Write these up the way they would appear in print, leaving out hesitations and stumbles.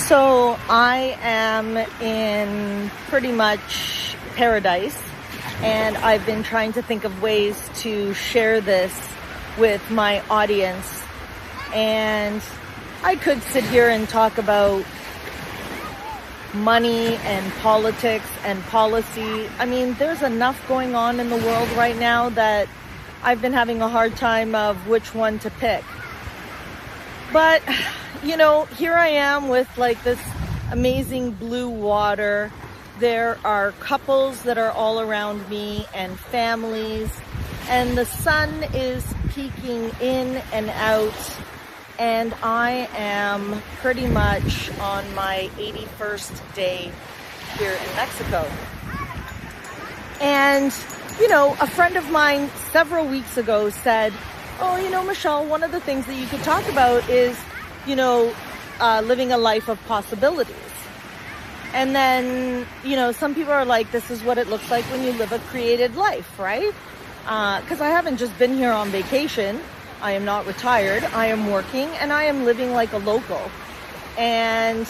So I am in pretty much paradise, and I've been trying to think of ways to share this with my audience. And I could sit here and talk about money and politics and policy. I mean, there's enough going on in the world right now that I've been having a hard time of which one to pick. But, you know, here I am with like this amazing blue water. There are couples that are all around me and families, and the sun is peeking in and out, and I am pretty much on my 81st day here in Mexico. And, you know, a friend of mine several weeks ago said, oh, you know, Michelle, one of the things that you could talk about is, you know, living a life of possibilities. And then, you know, some people are like, this is what it looks like when you live a created life, right? Because I haven't just been here on vacation. I am not retired. I am working and I am living like a local. And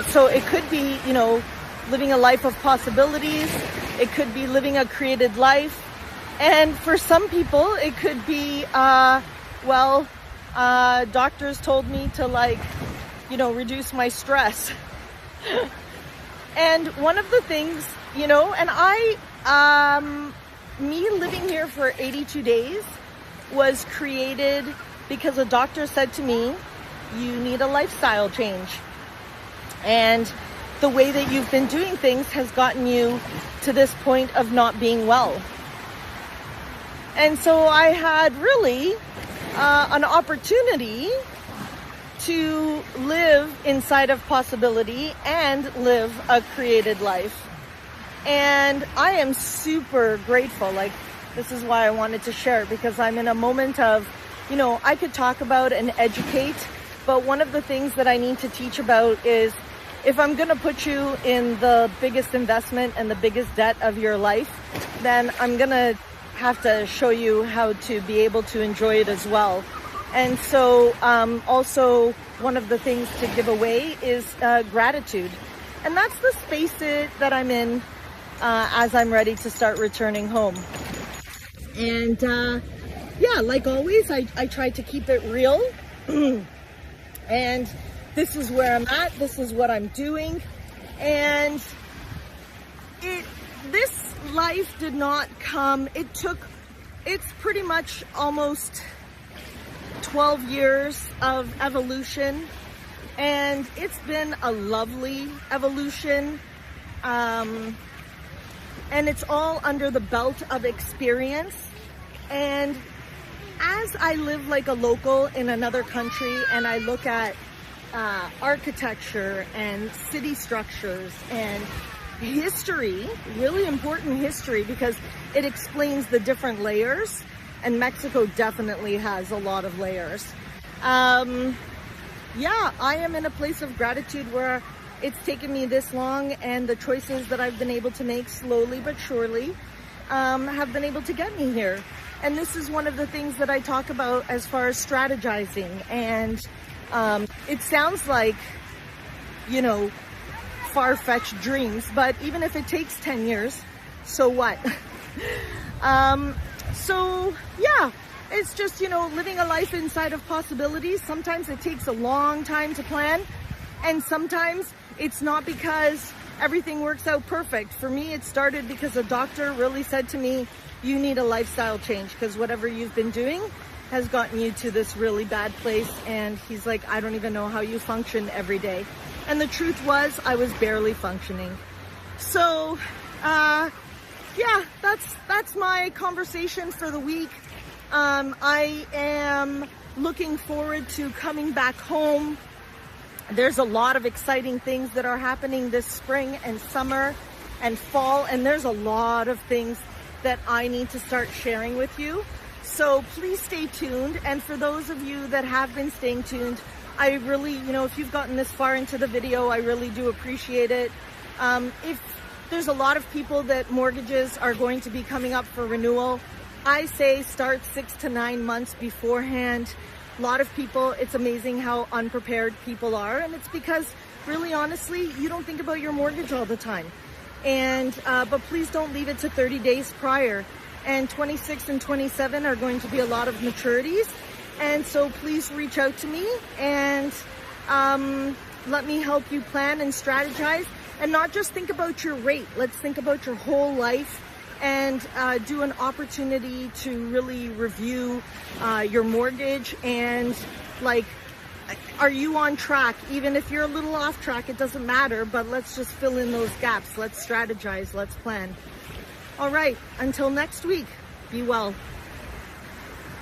so it could be, you know, living a life of possibilities. It could be living a created life. And for some people, it could be, doctors told me to, like, you know, reduce my stress. And one of the things, you know, and me living here for 82 days was created because a doctor said to me, you need a lifestyle change. And the way that you've been doing things has gotten you to this point of not being well. And so I had really an opportunity to live inside of possibility and live a created life. And I am super grateful. Like, this is why I wanted to share it, because I'm in a moment of, you know, I could talk about and educate, but one of the things that I need to teach about is, if I'm going to put you in the biggest investment and the biggest debt of your life, then I'm going to have to show you how to be able to enjoy it as well. And so also one of the things to give away is gratitude. And that's the space that I'm in as I'm ready to start returning home. And yeah, like always, I try to keep it real. And this is where I'm at. This is what I'm doing. And this life did not come. It's pretty much almost 12 years of evolution. And it's been a lovely evolution. And it's all under the belt of experience. And as I live like a local in another country and I look at architecture and city structures and history, really important history, because it explains the different layers, and Mexico definitely has a lot of layers. Yeah, I am in a place of gratitude where it's taken me this long, and the choices that I've been able to make slowly but surely have been able to get me here. And this is one of the things that I talk about as far as strategizing. And it sounds like, you know, far-fetched dreams, but even if it takes 10 years, so what? So yeah, it's just, you know, living a life inside of possibilities. Sometimes it takes a long time to plan, and sometimes it's not because everything works out perfect. For me, it started because a doctor really said to me, you need a lifestyle change because whatever you've been doing has gotten you to this really bad place. And he's like, I don't even know how you function every day. And the truth was, I was barely functioning. So, yeah, that's my conversation for the week. I am looking forward to coming back home. There's a lot of exciting things that are happening this spring and summer and fall, and there's a lot of things that I need to start sharing with you. So please stay tuned. And for those of you that have been staying tuned, I really, you know, if you've gotten this far into the video, I really do appreciate it. If there's a lot of people that mortgages are going to be coming up for renewal, I say start 6 to 9 months beforehand. A lot of people, it's amazing how unprepared people are, and it's because really honestly, you don't think about your mortgage all the time. And but please don't leave it to 30 days prior. And 26 and 27 are going to be a lot of maturities. And so please reach out to me and let me help you plan and strategize, and not just think about your rate. Let's think about your whole life and do an opportunity to really review your mortgage and like, are you on track? Even if you're a little off track, it doesn't matter, but let's just fill in those gaps. Let's strategize, let's plan. All right, until next week, be well.